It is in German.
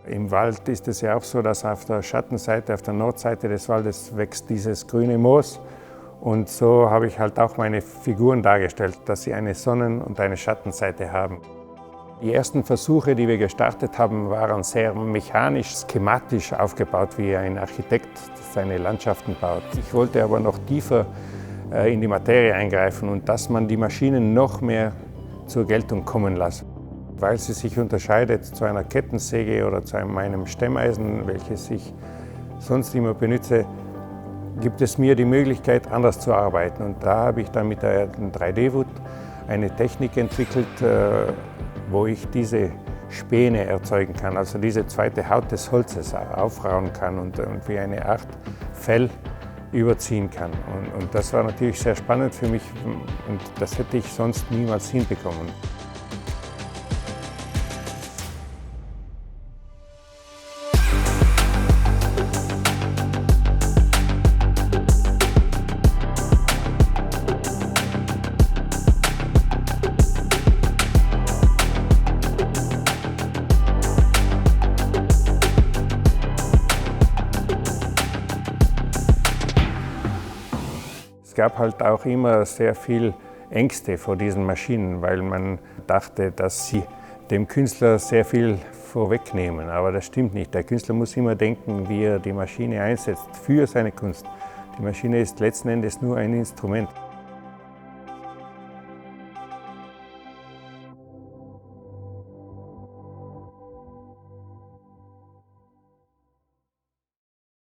Im Wald ist es ja auch so, dass auf der Schattenseite, auf der Nordseite des Waldes wächst dieses grüne Moos. Und so habe ich halt auch meine Figuren dargestellt, dass sie eine Sonnen- und eine Schattenseite haben. Die ersten Versuche, die wir gestartet haben, waren sehr mechanisch, schematisch aufgebaut, wie ein Architekt seine Landschaften baut. Ich wollte aber noch tiefer in die Materie eingreifen und dass man die Maschinen noch mehr zur Geltung kommen lässt. Weil sie sich unterscheidet zu einer Kettensäge oder zu meinem Stemmeisen, welches ich sonst immer benutze, gibt es mir die Möglichkeit, anders zu arbeiten. Und da habe ich dann mit der 3D-Wood eine Technik entwickelt, wo ich diese Späne erzeugen kann, also diese zweite Haut des Holzes aufrauen kann und wie eine Art Fell überziehen kann. Und das war natürlich sehr spannend für mich und das hätte ich sonst niemals hinbekommen. Es gab halt auch immer sehr viel Ängste vor diesen Maschinen, weil man dachte, dass sie dem Künstler sehr viel vorwegnehmen. Aber das stimmt nicht. Der Künstler muss immer denken, wie er die Maschine einsetzt für seine Kunst. Die Maschine ist letzten Endes nur ein Instrument.